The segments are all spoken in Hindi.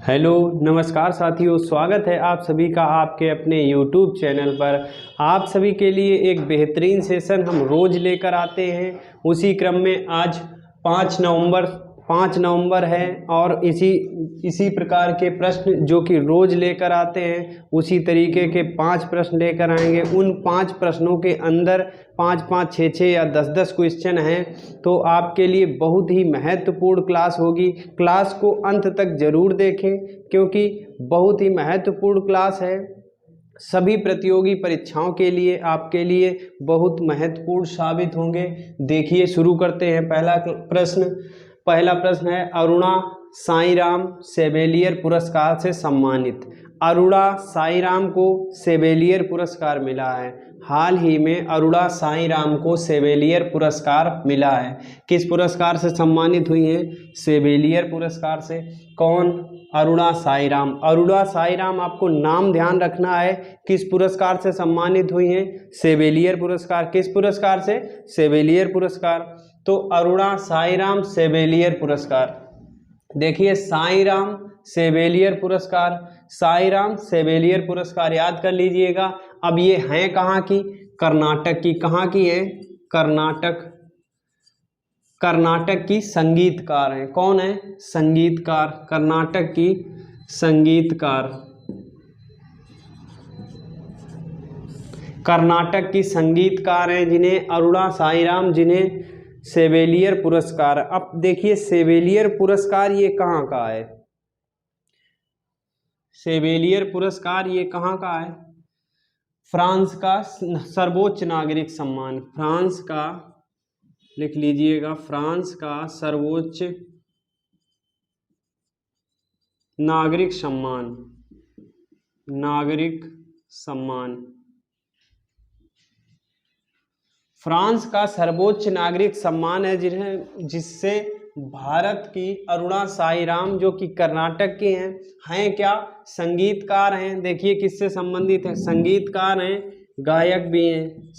हेलो नमस्कार साथियों, स्वागत है आप सभी का आपके अपने YouTube चैनल पर। आप सभी के लिए एक बेहतरीन सेशन हम रोज़ लेकर आते हैं। उसी क्रम में आज 5 नवंबर है और इसी प्रकार के प्रश्न जो कि रोज़ लेकर आते हैं उसी तरीके के 5 प्रश्न लेकर आएंगे। उन 5 प्रश्नों के अंदर 5-5, 6-6 या 10-10 क्वेश्चन हैं, तो आपके लिए बहुत ही महत्वपूर्ण क्लास होगी। क्लास को अंत तक ज़रूर देखें क्योंकि बहुत ही महत्वपूर्ण क्लास है। सभी प्रतियोगी परीक्षाओं के लिए आपके लिए बहुत महत्वपूर्ण साबित होंगे। देखिए शुरू करते हैं। पहला प्रश्न है, अरुणा साईंराम सेवेलियर पुरस्कार से सम्मानित। अरुणा साईंराम को सेवेलियर पुरस्कार मिला है। हाल ही में अरुणा साईंराम को सेवेलियर पुरस्कार मिला है। किस पुरस्कार से सम्मानित हुई हैं? सेवेलियर पुरस्कार से। कौन? अरुणा साईंराम। अरुणा साईंराम, आपको नाम ध्यान रखना है। किस पुरस्कार से सम्मानित हुई हैं? सेवेलियर पुरस्कार। किस पुरस्कार से? सेवेलियर पुरस्कार। तो अरुणा साईंराम सेवेलियर पुरस्कार। देखिए साईंराम सेवेलियर पुरस्कार, साईंराम सेवेलियर पुरस्कार याद कर लीजिएगा। अब ये हैं कहाँ की? कर्नाटक की। कहाँ की हैं? कर्नाटक। कर्नाटक की संगीतकार हैं। कौन है? संगीतकार। कर्नाटक की संगीतकार। कर्नाटक की संगीतकार हैं जिन्हें अरुणा साईंराम, जिन्हें सेवेलियर पुरस्कार। अब देखिए सेवेलियर पुरस्कार ये कहाँ का है? सेवेलियर पुरस्कार ये कहाँ का है? फ्रांस का सर्वोच्च नागरिक सम्मान। फ्रांस का, लिख लीजिएगा, फ्रांस का सर्वोच्च नागरिक सम्मान। नागरिक सम्मान। फ्रांस का सर्वोच्च नागरिक सम्मान है जिससे भारत की अरुणा साईंराम, जो कि कर्नाटक के हैं क्या? संगीतकार हैं। देखिए किससे संबंधित है? संगीतकार हैं, गायक भी हैं।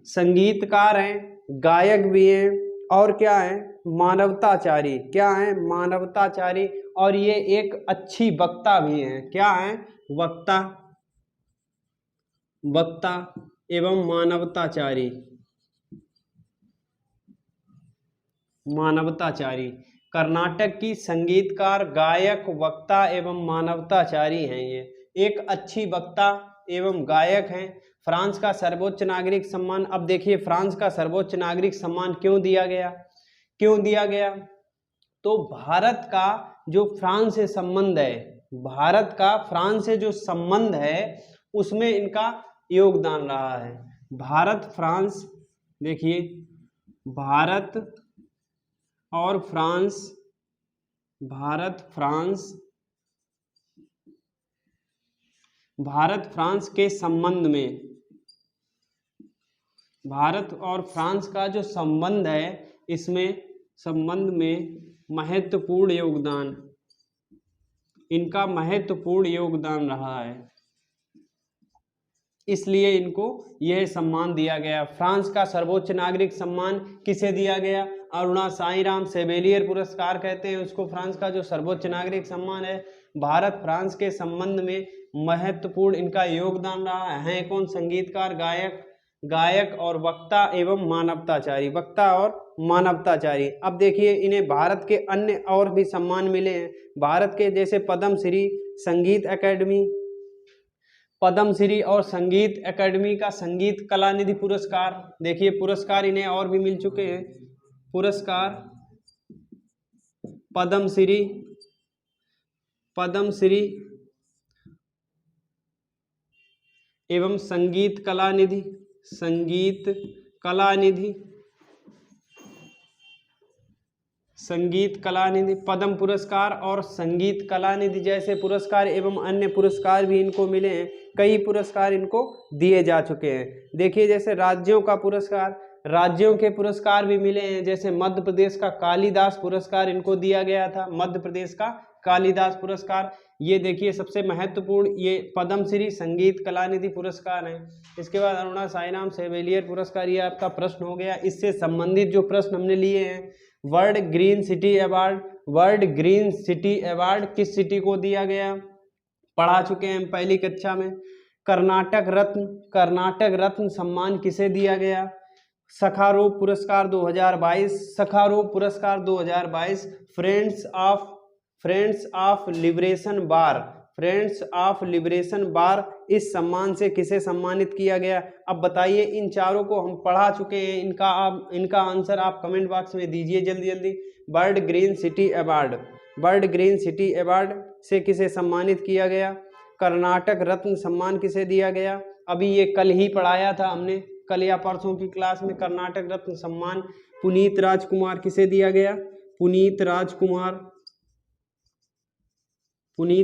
संगीतकार हैं, गायक भी हैं, और क्या है? मानवताचारी। क्या है? मानवताचारी। और ये एक अच्छी वक्ता भी हैं। क्या है? वक्ता। वक्ता एवं मानवताचारी। मानवताचारी। कर्नाटक की संगीतकार, गायक, वक्ता एवं मानवताचारी हैं। ये एक अच्छी वक्ता एवं गायक हैं। फ्रांस का सर्वोच्च नागरिक सम्मान। अब देखिए फ्रांस का सर्वोच्च नागरिक सम्मान क्यों दिया गया? क्यों दिया गया? तो भारत का जो फ्रांस से संबंध है, भारत का फ्रांस से जो संबंध है उसमें इनका योगदान रहा है। भारत फ्रांस, देखिए भारत और फ्रांस, भारत फ्रांस के संबंध में, भारत और फ्रांस का जो संबंध है इसमें संबंध में महत्वपूर्ण योगदान, इनका महत्वपूर्ण योगदान रहा है, इसलिए इनको यह सम्मान दिया गया। फ्रांस का सर्वोच्च नागरिक सम्मान किसे दिया गया? अरुणा साईंराम सेवेलियर पुरस्कार कहते हैं उसको। फ्रांस का जो सर्वोच्च नागरिक सम्मान है, भारत फ्रांस के संबंध में महत्वपूर्ण इनका योगदान रहा है। कौन? संगीतकार, गायक और वक्ता एवं मानवताचारी। वक्ता और मानवताचारी। अब देखिए इन्हें भारत के अन्य और भी सम्मान मिले हैं। भारत के जैसे पद्मश्री, संगीत अकेडमी, पद्मश्री और संगीत अकेडमी का संगीत कलानिधि पुरस्कार। देखिए पुरस्कार इन्हें और भी मिल चुके हैं। पुरस्कार पद्मश्री एवं संगीत कलानिधि, पद्म पुरस्कार और संगीत कलानिधि जैसे पुरस्कार एवं अन्य पुरस्कार भी इनको मिले हैं। कई पुरस्कार इनको दिए जा चुके हैं। देखिए जैसे राज्यों का पुरस्कार, राज्यों के पुरस्कार भी मिले हैं। जैसे मध्य प्रदेश का कालिदास पुरस्कार इनको दिया गया था। मध्य प्रदेश का कालिदास पुरस्कार। ये देखिए सबसे महत्वपूर्ण ये पद्मश्री संगीत कलानिधि पुरस्कार हैं। इसके बाद अरुणा साईंराम सेवेलियर पुरस्कार, ये आपका प्रश्न हो गया। इससे संबंधित जो प्रश्न हमने लिए हैं, world green city award, world green city award किस सिटी को दिया गया? पढ़ा चुके हैं हम पहली कक्षा में। कर्नाटक रत्न सम्मान किसे दिया गया? सखारोव पुरस्कार 2022, सखारोव पुरस्कार 2022 फ्रेंड्स ऑफ लिबरेशन बार इस सम्मान से किसे सम्मानित किया गया? अब बताइए, इन चारों को हम पढ़ा चुके हैं, इनका आंसर आप कमेंट बॉक्स में दीजिए जल्दी जल्दी। वर्ल्ड ग्रीन सिटी अवार्ड से किसे सम्मानित किया गया? कर्नाटक रत्न सम्मान किसे दिया गया? अभी ये कल ही पढ़ाया था हमने, कल या परसों की क्लास में। कर्नाटक रत्न सम्मान पुनीत राजकुमार किसे दिया गया? पुनीत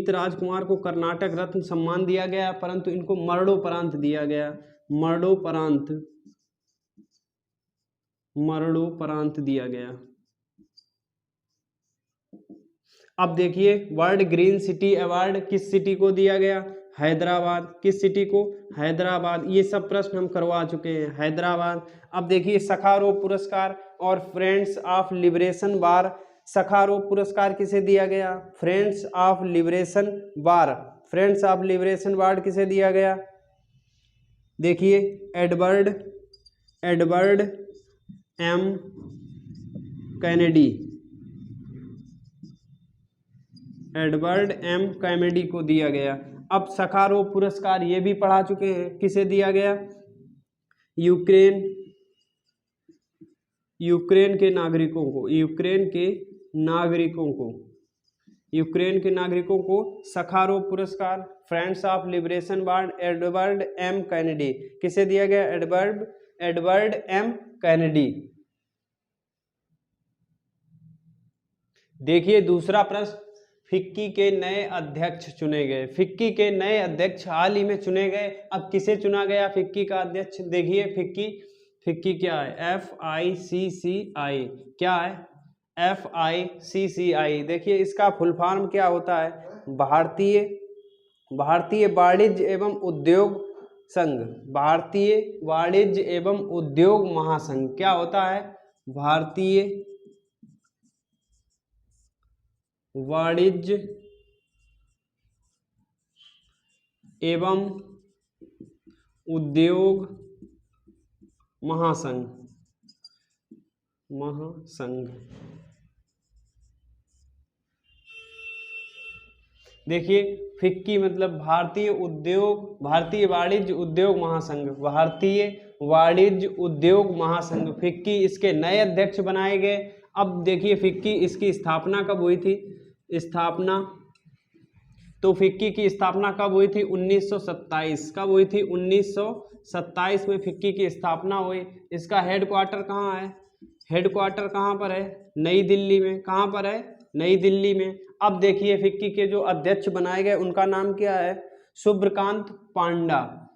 राजकुमार को कर्नाटक रत्न सम्मान दिया गया, परंतु इनको मरणोपरांत दिया गया। मरणोपरांत दिया गया। अब देखिए, वर्ल्ड ग्रीन सिटी अवार्ड किस सिटी को दिया गया? हैदराबाद। किस सिटी को? हैदराबाद। ये सब प्रश्न हम करवा चुके हैं, हैदराबाद। अब देखिए, सखारोव पुरस्कार और friends of Liberation bar, Sakharov पुरस्कार किसे दिया गया? फ्रेंड्स ऑफ लिबरेशन बार किसे दिया गया? देखिए, एडवर्ड एम कैनेडी को दिया गया। अब सखारोव पुरस्कार ये भी पढ़ा चुके हैं, किसे दिया गया? यूक्रेन के नागरिकों को सखारोव पुरस्कार फ्रेंड्स ऑफ लिबरेशन बार एडवर्ड एम कैनेडी किसे दिया गया? Edward M Kennedy. देखिए दूसरा प्रश्न, फिक्की के नए अध्यक्ष चुने गए। फिक्की के नए अध्यक्ष हाल ही में चुने गए। अब किसे चुना गया फिक्की का अध्यक्ष? देखिए, फिक्की क्या है? FICCI। क्या है? FICCI। देखिए, इसका फुल फॉर्म क्या होता है? भारतीय वाणिज्य एवं उद्योग संघ। भारतीय वाणिज्य एवं उद्योग महासंघ। क्या होता है? भारतीय वाणिज्य एवं उद्योग महासंघ। देखिए, फिक्की मतलब भारतीय वाणिज्य उद्योग महासंघ। भारतीय वाणिज्य उद्योग महासंघ फिक्की, इसके नए अध्यक्ष बनाए गए। अब देखिए, फिक्की इसकी स्थापना कब हुई थी? तो फिक्की की स्थापना कब हुई थी? 1927। कब हुई थी? 1927 में फिक्की की स्थापना हुई। इसका हेडक्वार्टर कहाँ है? हेडक्वार्टर कहाँ पर है? नई दिल्ली में। कहाँ पर है? नई दिल्ली में। अब देखिए, फिक्की के जो अध्यक्ष बनाए गए उनका नाम क्या है? शुभ्रकांत पांडा।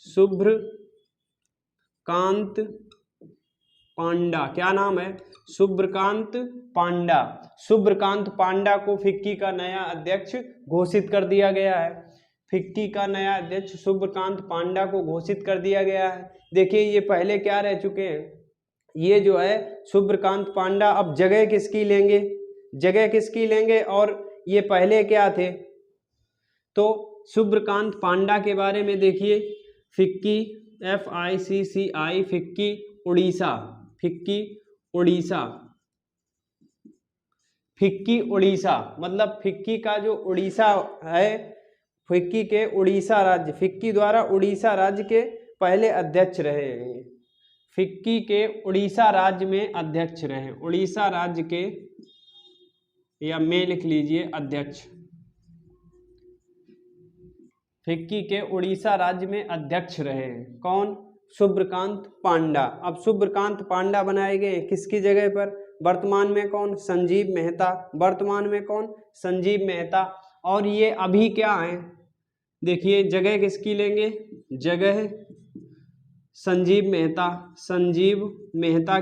शुभ्रकांत पांडा। क्या नाम है? शुभ्रकांत पांडा को फिक्की का नया अध्यक्ष घोषित कर दिया गया है। फिक्की का नया अध्यक्ष शुभ्रकांत पांडा को घोषित कर दिया गया है। देखिए, ये पहले क्या रह चुके हैं? ये जो है शुभ्रकांत पांडा अब जगह किसकी लेंगे? और ये पहले क्या थे? तो शुभ्रकांत पांडा के बारे में देखिए, फिक्की FICCI फिक्की उड़ीसा मतलब फिक्की का जो उड़ीसा है, फिक्की के उड़ीसा राज्य, फिक्की द्वारा उड़ीसा राज्य के पहले अध्यक्ष रहे हैं। फिक्की के उड़ीसा राज्य में अध्यक्ष रहे। उड़ीसा राज्य के, या में लिख लीजिए अध्यक्ष। फिक्की के उड़ीसा राज्य में अध्यक्ष रहे। कौन? शुभ्रकांत पांडा। अब शुभ्रकांत पांडा बनाए गए किसकी जगह पर? वर्तमान में कौन? संजीव मेहता। और ये अभी क्या है? देखिए, जगह किसकी लेंगे? जगह संजीव मेहता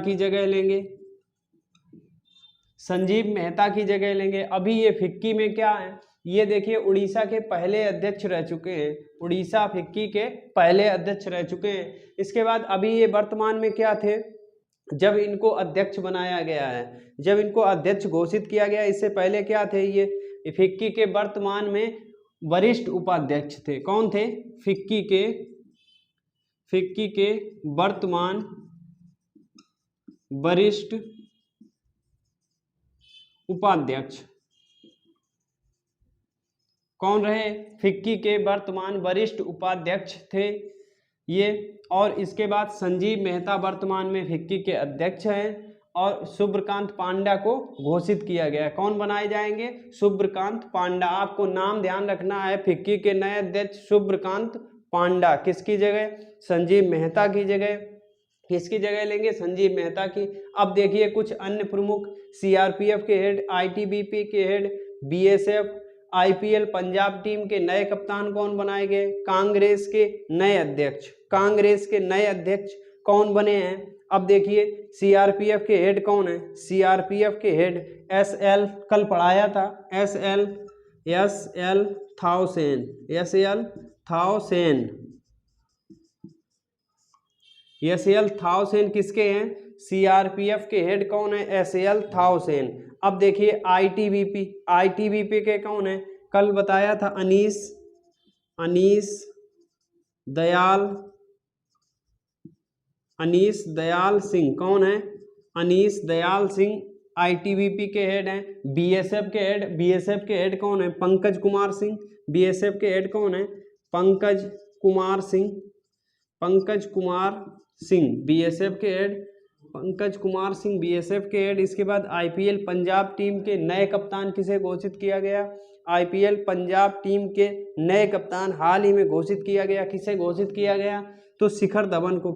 की जगह लेंगे। अभी ये फिक्की में क्या है? ये देखिए, उड़ीसा के पहले अध्यक्ष रह चुके हैं। फिक्की के पहले अध्यक्ष रह चुके हैं। इसके बाद अभी ये वर्तमान में क्या थे? जब इनको अध्यक्ष बनाया गया है, जब इनको अध्यक्ष घोषित किया गया, इससे पहले क्या थे ये? फिक्की के वर्तमान में वरिष्ठ उपाध्यक्ष थे। कौन थे? फिक्की के वर्तमान वरिष्ठ उपाध्यक्ष कौन रहे? फिक्की के वर्तमान वरिष्ठ उपाध्यक्ष थे ये। और इसके बाद संजीव मेहता वर्तमान में फिक्की के अध्यक्ष हैं और शुभ्रकांत पांडा को घोषित किया गया है। कौन बनाए जाएंगे? शुभ्रकांत पांडा। आपको नाम ध्यान रखना है, फिक्की के नए अध्यक्ष शुभ्रकांत पांडा। किसकी जगह? संजीव मेहता की जगह। किसकी जगह लेंगे? संजीव मेहता की। अब देखिए कुछ अन्य प्रमुख, सीआरपीएफ के हेड, आईटीबीपी के head, BSF, IPL Punjab team के नए कप्तान कौन बनाए गए? कांग्रेस के नए अध्यक्ष। कांग्रेस के नए अध्यक्ष कौन बने हैं? अब देखिए सीआरपीएफ के हेड कौन है? सीआरपीएफ के हेड एसएल, कल पढ़ाया था, एसएल थाउसेन, एसएल थाउसेन किसके हैं? सीआरपीएफ के हेड कौन है? एसएल थाउसेन। अब देखिए आईटीबीपी के कौन है? कल बताया था अनीस दयाल सिंह। कौन है? अनीस दयाल सिंह आईटीबीपी के हेड हैं। बीएसएफ के हेड कौन है? पंकज कुमार सिंह। बीएसएफ के हेड कौन है? पंकज कुमार सिंह बीएसएफ के हेड, पंकज कुमार सिंह बीएसएफ के हेड। इसके बाद आईपीएल पंजाब टीम के नए कप्तान किसे घोषित किया गया? आईपीएल पंजाब टीम के नए कप्तान हाल ही में घोषित किया गया। किसे घोषित किया गया? तो शिखर धवन को।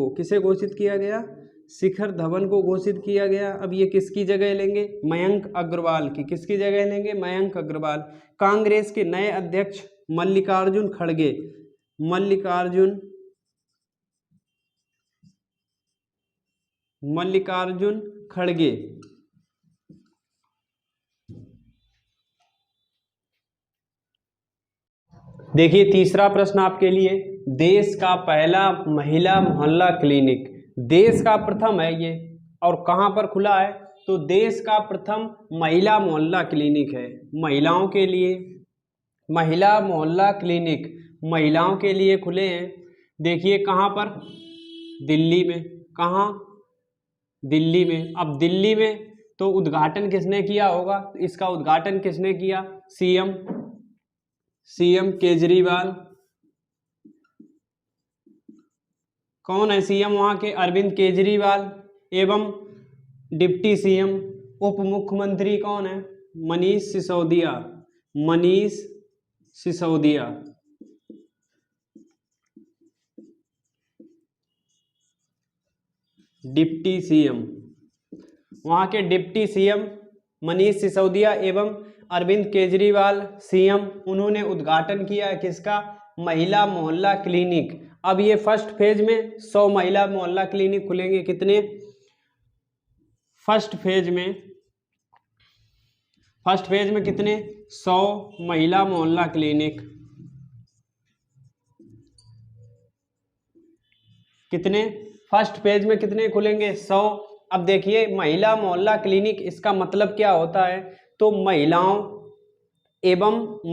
किसे घोषित किया गया? शिखर धवन को घोषित किया गया। अब ये किसकी जगह लेंगे? मयंक अग्रवाल की। किसकी जगह लेंगे? मयंक अग्रवाल। कांग्रेस के नए अध्यक्ष मल्लिकार्जुन खड़गे। देखिए तीसरा प्रश्न आपके लिए, देश का पहला महिला मोहल्ला क्लिनिक, देश का प्रथम है ये, और कहाँ पर खुला है? तो देश का प्रथम महिला मोहल्ला क्लिनिक है महिलाओं के लिए। महिला मोहल्ला क्लिनिक महिलाओं के लिए खुले हैं। देखिए कहाँ पर? दिल्ली में। कहाँ? दिल्ली में। अब दिल्ली में तो उद्घाटन किसने किया होगा? इसका उद्घाटन किसने किया? सीएम केजरीवाल। कौन है सीएम वहाँ के? अरविंद केजरीवाल। एवं डिप्टी सीएम, उप मुख्यमंत्री कौन है? मनीष सिसोदिया। डिप्टी सीएम, वहाँ के डिप्टी सीएम मनीष सिसोदिया एवं अरविंद केजरीवाल सीएम, उन्होंने उद्घाटन किया है किसका? महिला मोहल्ला क्लिनिक। अब ये फर्स्ट फेज में 100 महिला मोहल्ला क्लिनिक खुलेंगे। कितने? फर्स्ट फेज में कितने? 100 महिला मोहल्ला क्लिनिक। कितने? फर्स्ट फेज में कितने खुलेंगे? 100। अब देखिए महिला मोहल्ला क्लिनिक, इसका मतलब क्या होता है? तो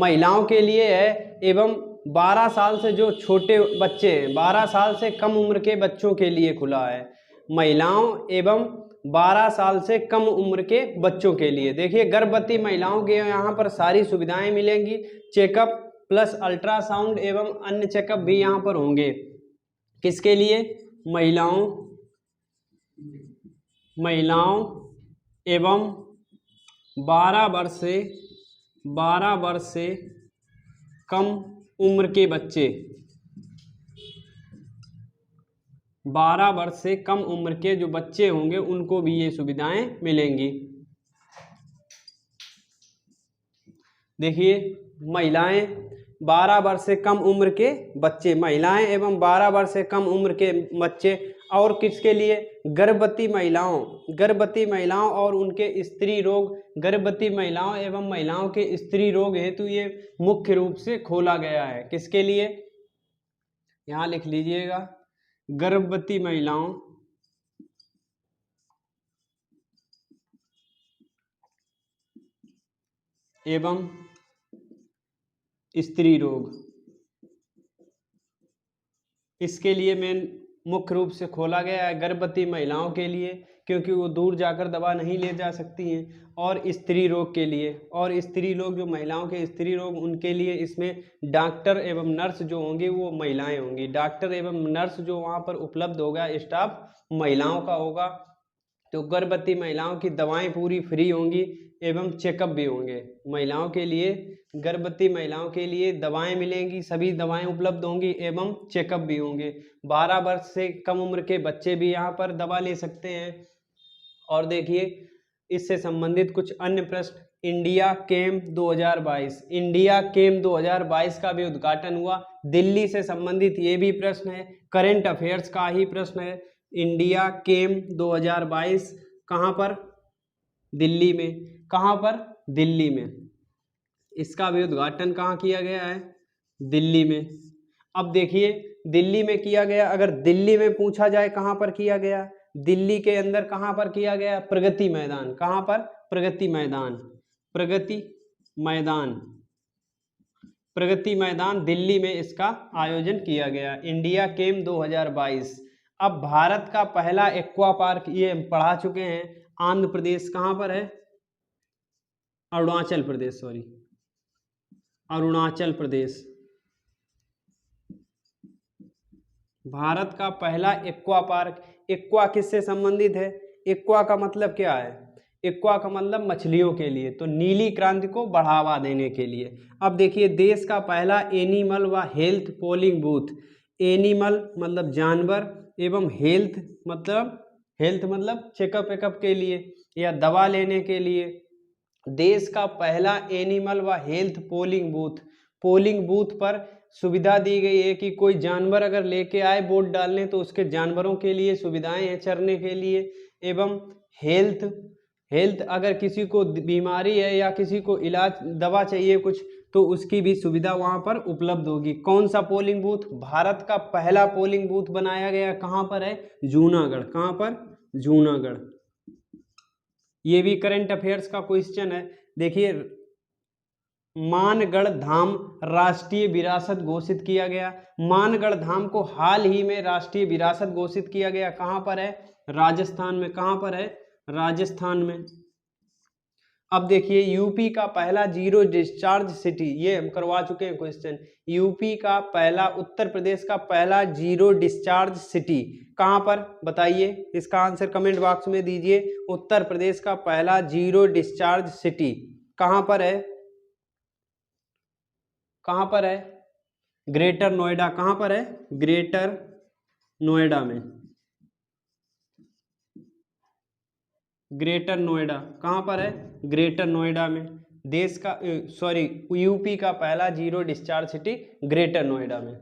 महिलाओं के लिए है, एवं 12 साल से जो छोटे बच्चे हैं, 12 साल से कम उम्र के बच्चों के लिए खुला है। महिलाओं एवं 12 साल से कम उम्र के बच्चों के लिए। देखिए गर्भवती महिलाओं के यहाँ पर सारी सुविधाएं मिलेंगी, चेकअप प्लस अल्ट्रासाउंड एवं अन्य चेकअप भी यहाँ पर होंगे। किसके लिए? महिलाओं एवं 12 वर्ष से कम उम्र के बच्चे, 12 वर्ष से कम उम्र के जो बच्चे होंगे उनको भी ये सुविधाएं मिलेंगी। देखिए महिलाएं 12 वर्ष से कम उम्र के बच्चे, महिलाएं एवं 12 वर्ष से कम उम्र के बच्चे। और किसके लिए? गर्भवती महिलाओं और उनके स्त्री रोग, गर्भवती महिलाओं एवं महिलाओं के स्त्री रोग हेतु ये मुख्य रूप से खोला गया है। किसके लिए? यहाँ लिख लीजिएगा, गर्भवती महिलाओं एवं स्त्री रोग, इसके लिए मेन मुख्य रूप से खोला गया है गर्भवती महिलाओं के लिए, क्योंकि वो दूर जाकर दवा नहीं ले जा सकती हैं, और स्त्री रोग के लिए, और स्त्री लोग जो महिलाओं के स्त्री रोग उनके लिए इसमें डॉक्टर एवं नर्स जो होंगे वो महिलाएं होंगी। डॉक्टर एवं नर्स जो वहाँ पर उपलब्ध होगा स्टाफ महिलाओं का होगा। तो गर्भवती महिलाओं की दवाएं पूरी फ्री होंगी एवं चेकअप भी होंगे। महिलाओं के लिए, गर्भवती महिलाओं के लिए दवाएं मिलेंगी, सभी दवाएं उपलब्ध होंगी एवं चेकअप भी होंगे। 12 वर्ष से कम उम्र के बच्चे भी यहाँ पर दवा ले सकते हैं। और देखिए इससे संबंधित कुछ अन्य प्रश्न। इंडिया कैंप 2022, इंडिया कैंप 2022 का भी उद्घाटन हुआ। दिल्ली से संबंधित ये भी प्रश्न है, करंट अफेयर्स का ही प्रश्न है। इंडिया कैंप 2022 कहाँ पर? दिल्ली में। कहाँ पर? दिल्ली में। इसका भी उद्घाटन कहाँ किया गया है? दिल्ली में। अब देखिए दिल्ली में किया गया, अगर दिल्ली में पूछा जाए कहाँ पर किया गया, दिल्ली के अंदर कहाँ पर किया गया? प्रगति मैदान। कहाँ पर? प्रगति मैदान। प्रगति मैदान, प्रगति मैदान दिल्ली में इसका आयोजन किया गया। India camp 2022। अब भारत का पहला एक्वा पार्क, ये हम पढ़ा चुके हैं, आंध्र प्रदेश कहाँ पर है? अरुणाचल प्रदेश, सॉरी अरुणाचल प्रदेश। भारत का पहला एक्वा पार्क। एक्वा किससे संबंधित है? एक्वा का मतलब क्या है? एक्वा का मतलब मछलियों के लिए, तो नीली क्रांति को बढ़ावा देने के लिए। अब देखिए देश का पहला एनिमल व हेल्थ पोलिंग बूथ। एनिमल मतलब जानवर एवं हेल्थ मतलब चेकअप वेकअप के लिए या दवा लेने के लिए। देश का पहला एनिमल व health polling booth. Polling booth पर सुविधा दी गई है कि कोई जानवर अगर लेके आए वोट डालने तो उसके जानवरों के लिए सुविधाएं हैं चरने के लिए। एवं हेल्थ अगर किसी को बीमारी है या किसी को इलाज दवा चाहिए कुछ, तो उसकी भी सुविधा वहां पर उपलब्ध होगी। कौन सा पोलिंग बूथ? भारत का पहला पोलिंग बूथ बनाया गया, कहां पर है? जूनागढ़। कहां पर? जूनागढ़। ये भी करंट अफेयर्स का क्वेश्चन है। देखिए मानगढ़ धाम राष्ट्रीय विरासत घोषित किया गया। मानगढ़ धाम को हाल ही में राष्ट्रीय विरासत घोषित किया गया। कहां पर है? राजस्थान में। कहां पर है? राजस्थान में। अब देखिए यूपी का पहला जीरो डिस्चार्ज सिटी, ये हम करवा चुके हैं क्वेश्चन। यूपी का पहला, उत्तर प्रदेश का पहला जीरो डिस्चार्ज सिटी कहां पर? बताइए, इसका आंसर कमेंट बॉक्स में दीजिए। उत्तर प्रदेश का पहला जीरो डिस्चार्ज सिटी कहां पर है? कहां पर है? ग्रेटर नोएडा। कहां पर है? ग्रेटर नोएडा में। ग्रेटर नोएडा कहां पर है? ग्रेटर नोएडा में। देश का यूपी का पहला zero discharge city greater Noida में।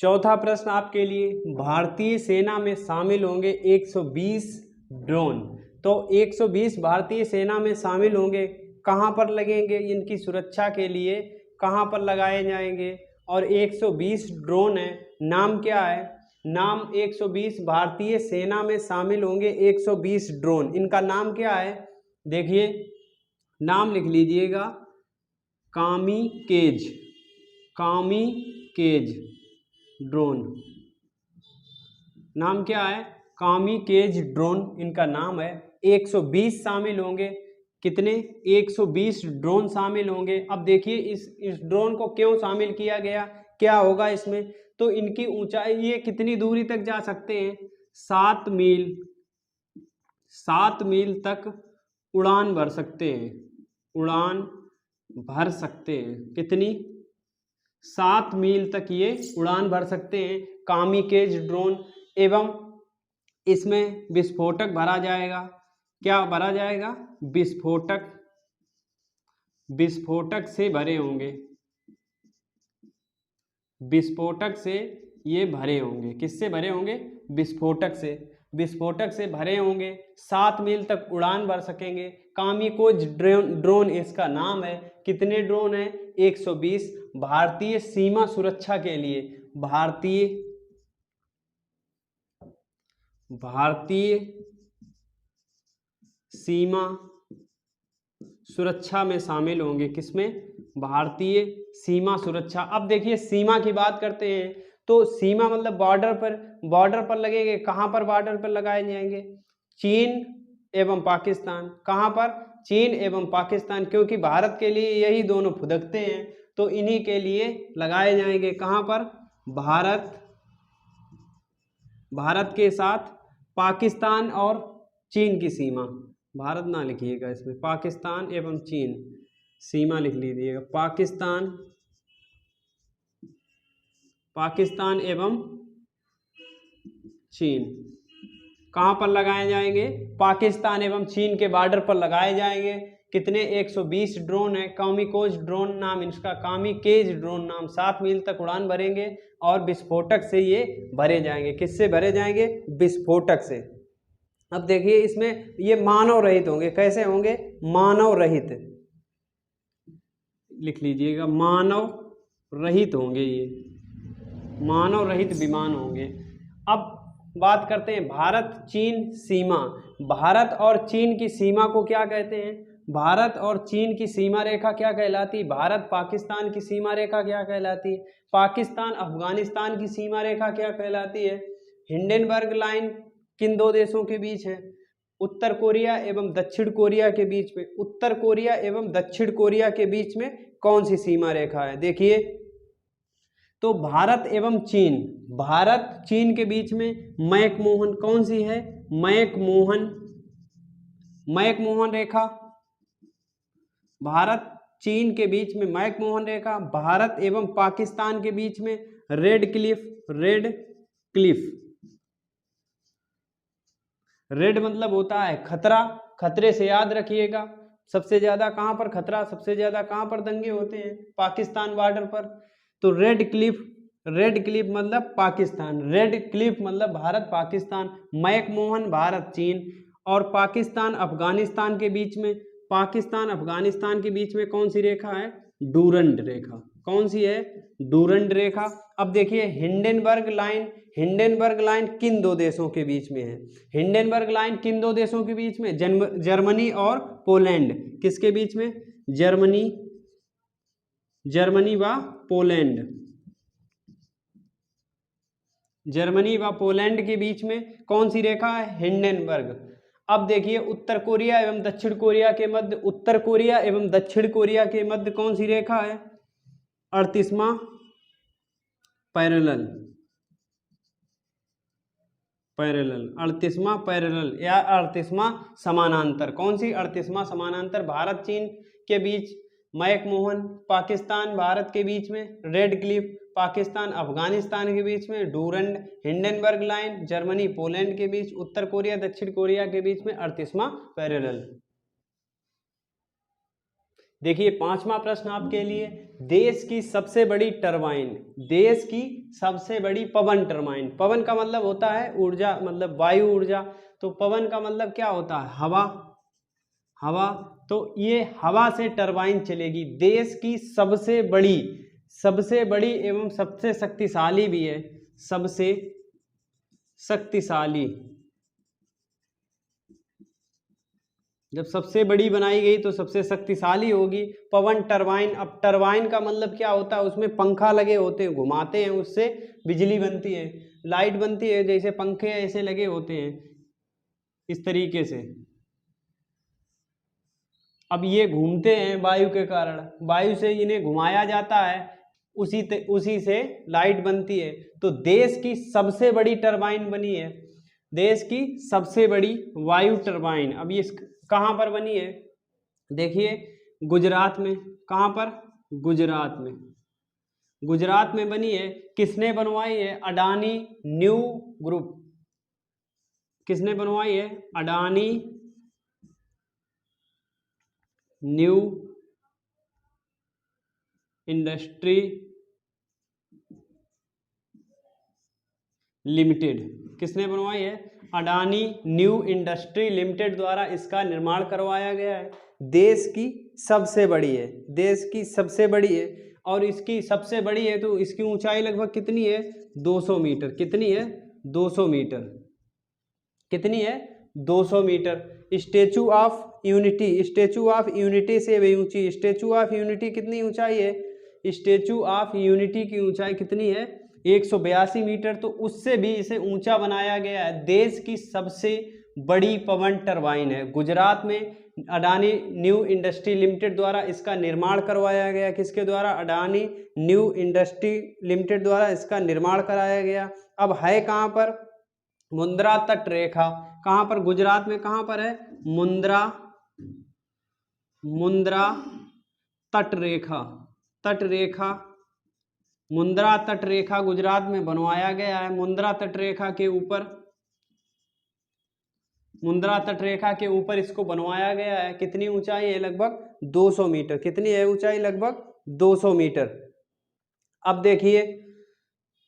चौथा प्रश्न आपके लिए, भारतीय सेना में शामिल होंगे 120 ड्रोन। तो 120 भारतीय सेना में शामिल होंगे, कहां पर लगेंगे? इनकी सुरक्षा के लिए कहां पर लगाए जाएंगे? और 120 ड्रोन है, नाम क्या है? नाम 120 भारतीय सेना में शामिल होंगे 120 ड्रोन, इनका नाम क्या है? देखिए नाम लिख लीजिएगा, कामीकेज। कामीकेज ड्रोन, नाम क्या है? कामीकेज ड्रोन इनका नाम है। 120 शामिल होंगे। कितने? 120 ड्रोन शामिल होंगे। अब देखिए इस ड्रोन को क्यों शामिल किया गया, क्या होगा इसमें? तो इनकी ऊंचाई, ये कितनी दूरी तक जा सकते हैं? 7 मील। 7 मील तक उड़ान भर सकते हैं। उड़ान भर सकते हैं। कितनी? 7 मील तक ये उड़ान भर सकते हैं कामीकेज ड्रोन। एवं इसमें विस्फोटक भरा जाएगा। क्या भरा जाएगा? विस्फोटक। विस्फोटक से भरे होंगे। विस्फोटक से ये भरे होंगे। किससे भरे होंगे? विस्फोटक से। विस्फोटक से भरे होंगे, 7 मील तक उड़ान भर सकेंगे। कामीकेज ड्रोन इसका नाम है। कितने ड्रोन है? 120 भारतीय सीमा सुरक्षा के लिए। भारतीय सीमा सुरक्षा में शामिल होंगे। किसमें? भारतीय सीमा सुरक्षा। अब देखिए सीमा की बात करते हैं तो सीमा मतलब बॉर्डर पर लगेंगे। कहां पर बॉर्डर पर लगाए जाएंगे? चीन एवं पाकिस्तान। कहां पर? चीन एवं पाकिस्तान, क्योंकि भारत के लिए यही दोनों फुदकते हैं तो इन्हीं के लिए लगाए जाएंगे। कहां पर? भारत के साथ पाकिस्तान और चीन की सीमा। भारत ना लिखिएगा इसमें, पाकिस्तान एवं चीन सीमा लिख लीजिएगा। पाकिस्तान एवं चीन कहां पर लगाए जाएंगे? पाकिस्तान एवं चीन के बॉर्डर पर लगाए जाएंगे। कितने? 120 ड्रोन है। कामिकोज ड्रोन नाम इसका, कामिकेज ड्रोन नाम। 7 मील तक उड़ान भरेंगे और विस्फोटक से ये भरे जाएंगे। किससे भरे जाएंगे? विस्फोटक से। अब देखिए इसमें ये मानव रहित होंगे। कैसे होंगे? मानव रहित लिख लीजिएगा, मानव रहित होंगे। ये मानव रहित विमान होंगे। अब बात करते हैं भारत चीन सीमा। भारत और चीन की सीमा को क्या कहते हैं? भारत और चीन की सीमा रेखा क्या कहलाती है? भारत पाकिस्तान की सीमा रेखा क्या कहलाती है? पाकिस्तान अफगानिस्तान की सीमा रेखा क्या कहलाती है? हिंडनबर्ग लाइन किन दो देशों के बीच है? उत्तर कोरिया एवं दक्षिण कोरिया के बीच में। उत्तर कोरिया एवं दक्षिण कोरिया के बीच में कौन सी सीमा रेखा है? देखिए तो भारत एवं चीन, भारत चीन के बीच में मैकमोहन कौन सी है? मैकमोहन रेखा। भारत चीन के बीच में मैकमोहन रेखा। भारत एवं पाकिस्तान के बीच में रेड क्लिफ। रेड मतलब होता है खतरा, खतरे से याद रखिएगा। सबसे ज्यादा कहां पर खतरा, सबसे ज्यादा कहां पर दंगे होते हैं? पाकिस्तान बॉर्डर पर। तो रेड क्लिफ मतलब पाकिस्तान, रेड क्लिफ मतलब भारत पाकिस्तान, मैकमोहन भारत चीन। और पाकिस्तान अफगानिस्तान के बीच में, पाकिस्तान अफगानिस्तान के बीच में कौन सी रेखा है? डूरंड रेखा। कौन सी है? डूरंड रेखा। अब देखिए हिंडनबर्ग लाइन किन दो देशों के बीच में है? हिंडनबर्ग लाइन किन दो देशों के बीच में? जर्मनी और पोलैंड। किसके बीच में? जर्मनी व पोलैंड। जर्मनी व पोलैंड के बीच में कौन सी रेखा है? हिंडनबर्ग। अब देखिए उत्तर कोरिया एवं दक्षिण कोरिया के मध्य, उत्तर कोरिया एवं दक्षिण कोरिया के मध्य कौन सी रेखा है? 38वां पैरेलल, 38वां पैरेलल या 38वां समानांतर। कौन सी? 38वां समानांतर। भारत चीन के बीच मैकमोहन, पाकिस्तान भारत के बीच में रेड क्लिफ, पाकिस्तान अफगानिस्तान के बीच में Durand, Hindenburg line Germany Poland के बीच, उत्तर कोरिया दक्षिण कोरिया के बीच में 38वां पैरेलल। देखिए 5वां प्रश्न आपके लिए, देश की सबसे बड़ी टरबाइन, देश की सबसे बड़ी पवन टरबाइन। पवन का मतलब होता है ऊर्जा, मतलब वायु ऊर्जा। तो पवन का मतलब क्या होता है? हवा। तो ये हवा से टरबाइन चलेगी। देश की सबसे बड़ी एवं सबसे शक्तिशाली भी है, सबसे शक्तिशाली। जब सबसे बड़ी बनाई गई तो सबसे शक्तिशाली होगी पवन टरबाइन। अब टरबाइन का मतलब क्या होता है? उसमें पंखा लगे होते हैं, घुमाते हैं, उससे बिजली बनती है, लाइट बनती है। जैसे पंखे ऐसे लगे होते हैं इस तरीके से। अब ये घूमते हैं वायु के कारण, वायु से इन्हें घुमाया जाता है, उसी से लाइट बनती है। तो देश की सबसे बड़ी टरबाइन बनी है, देश की सबसे बड़ी वायु टरबाइन। अब ये कहां पर बनी है? देखिए गुजरात में। कहां पर? गुजरात में बनी है। किसने बनवाई है? Adani new group. किसने बनवाई है? Adani new industry limited. किसने बनवाई है? अडानी न्यू इंडस्ट्री लिमिटेड द्वारा इसका निर्माण करवाया गया है। देश की सबसे बड़ी है, देश की सबसे बड़ी है। और इसकी सबसे बड़ी है, तो इसकी ऊंचाई लगभग कितनी है? 200 मीटर। कितनी है? 200 मीटर। कितनी है? 200 metre. Statue of Unity, Statue of Unity से भी ऊंची। स्टेचू ऑफ यूनिटी कितनी ऊंचाई है? स्टेचू ऑफ यूनिटी की ऊंचाई कितनी है? 182 मीटर। तो उससे भी इसे ऊंचा बनाया गया है। देश की सबसे बड़ी पवन टरबाइन है। गुजरात में अडानी न्यू इंडस्ट्री लिमिटेड द्वारा इसका निर्माण करवाया गया। किसके द्वारा? अडानी न्यू इंडस्ट्री लिमिटेड द्वारा इसका निर्माण कराया गया। अब है कहाँ पर? मुंद्रा तट रेखा। कहाँ पर? गुजरात में। कहाँ पर है? मुंद्रा तट रेखा। तट रेखा, मुंद्रा तट रेखा गुजरात में बनवाया गया है। मुंद्रा तट रेखा के ऊपर, मुंद्रा तट रेखा के ऊपर इसको बनवाया गया है। कितनी ऊंचाई है? लगभग 200 मीटर। कितनी है ऊंचाई? लगभग 200 मीटर। अब देखिए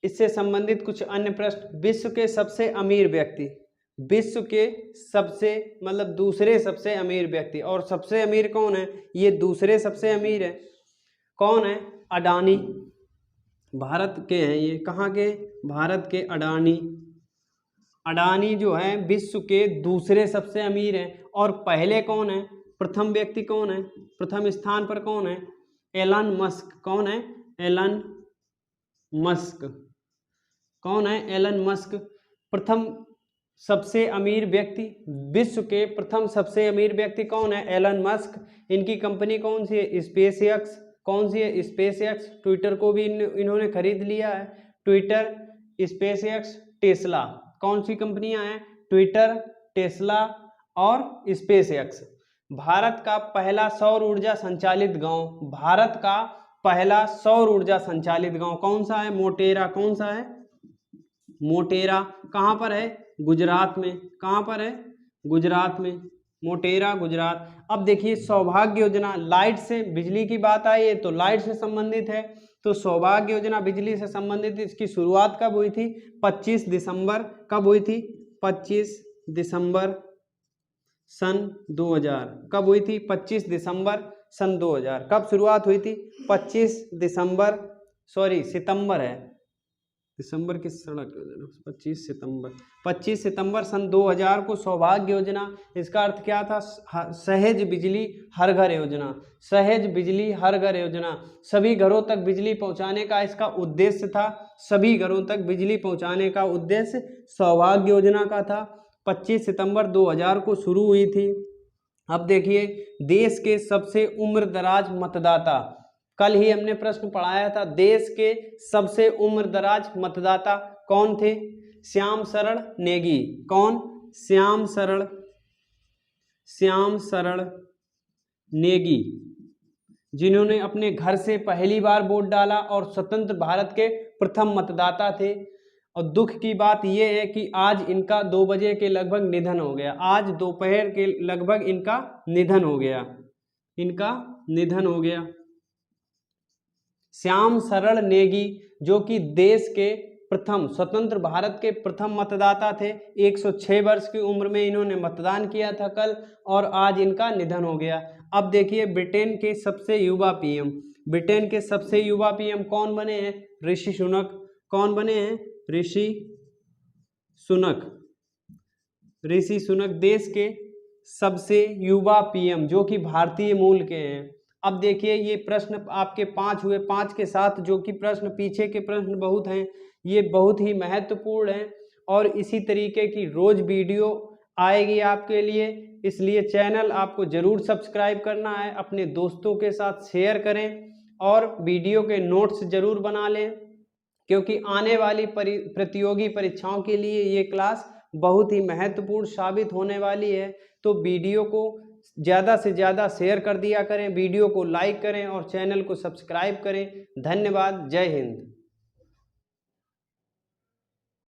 इससे संबंधित कुछ अन्य प्रश्न। विश्व के सबसे अमीर व्यक्ति, विश्व के सबसे मतलब दूसरे सबसे अमीर व्यक्ति, और सबसे अमीर कौन है? ये दूसरे सबसे अमीर है। कौन है? अडानी। भारत के हैं ये। कहाँ के? भारत के अडानी। अडानी जो है विश्व के दूसरे सबसे अमीर हैं। और पहले कौन है? प्रथम व्यक्ति कौन है? प्रथम स्थान पर कौन है? Elon Musk. कौन है? Elon Musk. कौन है? Elon Musk. प्रथम सबसे अमीर व्यक्ति, विश्व के प्रथम सबसे अमीर व्यक्ति कौन है? Elon Musk. इनकी कंपनी कौन सी है? Space x. कौन सी है? Space x. ट्विटर को भी इन्होंने खरीद लिया है। Twitter, space x, Tesla. कौन सी कंपनियां हैं? ट्विटर, टेस्ला और स्पेस एक्स। भारत का पहला सौर ऊर्जा संचालित गांव, भारत का पहला सौर ऊर्जा संचालित गांव कौन सा है? मोटेरा। कौन सा है? मोटेरा। कहाँ पर है? गुजरात में। कहाँ पर है? गुजरात में। मोटेरा, गुजरात। अब देखिए सौभाग्य योजना, लाइट से बिजली की बात आई है तो लाइट से संबंधित है। तो सौभाग्य योजना बिजली से संबंधित, इसकी शुरुआत कब हुई थी? 25 दिसंबर। कब हुई थी? 25 दिसंबर सन 2000। कब हुई थी? 25 दिसंबर सन 2000। कब शुरुआत हुई थी? 25 दिसंबर, सॉरी सितंबर है, दिसंबर की सड़क, 25 सितंबर सन 2000 को सौभाग्य योजना। इसका अर्थ क्या था? सहज बिजली हर घर योजना। सहज बिजली हर घर योजना, सभी घरों तक बिजली पहुंचाने का इसका उद्देश्य था। सभी घरों तक बिजली पहुंचाने का उद्देश्य सौभाग्य योजना का था। 25 सितंबर 2000 को शुरू हुई थी। अब देखिए देश के सबसे उम्रदराज मतदाता, कल ही हमने प्रश्न पढ़ाया था, देश के सबसे उम्रदराज मतदाता कौन थे? श्याम शरण नेगी। कौन? श्याम शरण नेगी, जिन्होंने अपने घर से पहली बार वोट डाला और स्वतंत्र भारत के प्रथम मतदाता थे। और दुख की बात यह है कि आज इनका 2 बजे के लगभग निधन हो गया। आज दोपहर के लगभग इनका निधन हो गया। इनका निधन हो गया। श्याम शरण नेगी जो कि देश के प्रथम, स्वतंत्र भारत के प्रथम मतदाता थे। 106 वर्ष की उम्र में इन्होंने मतदान किया था कल, और आज इनका निधन हो गया। अब देखिए ब्रिटेन के सबसे युवा पीएम, ब्रिटेन के सबसे युवा पीएम कौन बने हैं? ऋषि सुनक। कौन बने हैं? ऋषि सुनक। ऋषि सुनक देश के सबसे युवा पीएम जो कि भारतीय मूल के हैं। अब देखिए ये प्रश्न आपके 5 हुए, 5 के साथ जो कि प्रश्न पीछे के प्रश्न बहुत हैं, ये बहुत ही महत्वपूर्ण हैं। और इसी तरीके की रोज वीडियो आएगी आपके लिए, इसलिए चैनल आपको जरूर सब्सक्राइब करना है। अपने दोस्तों के साथ शेयर करें और वीडियो के नोट्स जरूर बना लें, क्योंकि आने वाली प्रतियोगी परीक्षाओं के लिए ये क्लास बहुत ही महत्वपूर्ण साबित होने वाली है। तो वीडियो को ज़्यादा से ज़्यादा शेयर कर दिया करें, वीडियो को लाइक करें और चैनल को सब्सक्राइब करें। धन्यवाद। जय हिंद।